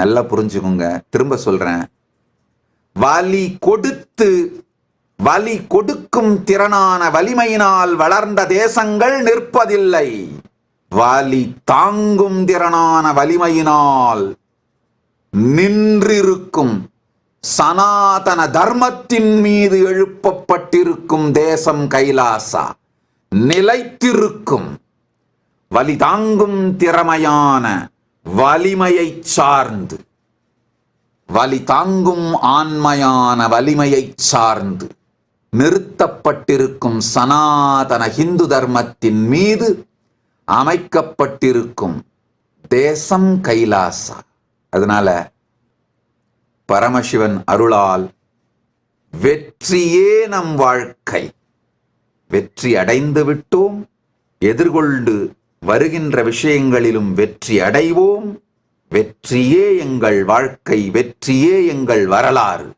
நல்லா புரிஞ்சுக்குங்க, திரும்ப சொல்றேன். வலி கொடுக்கும் திறனான வலிமையினால் வளர்ந்த தேசங்கள் நிற்பதில்லை. வலி தாங்கும் திறனான வலிமையினால் நின்றிருக்கும் சனாதன தர்மத்தின் மீது எழுப்பப்பட்டிருக்கும் தேசம் கைலாசா. நிலைத்திருக்கும் வலி தாங்கும் திறமையான வலிமையை சார்ந்து, வலி தாங்கும் ஆண்மையான வலிமையை சார்ந்து நிறுத்தப்பட்டிருக்கும் சனாதன ஹிந்து தர்மத்தின் மீது அமைக்கப்பட்டிருக்கும் தேசம் கைலாசா. அதனால பரமசிவன் அருளால் வெற்றியே நம் வாழ்க்கை. வெற்றி அடைந்து விட்டோம். எதிர்கொண்டு வருகின்ற விஷயங்களிலும் வெற்றி அடைவோம். வெற்றியே எங்கள் வாழ்க்கை, வெற்றியே எங்கள் வரலாறு.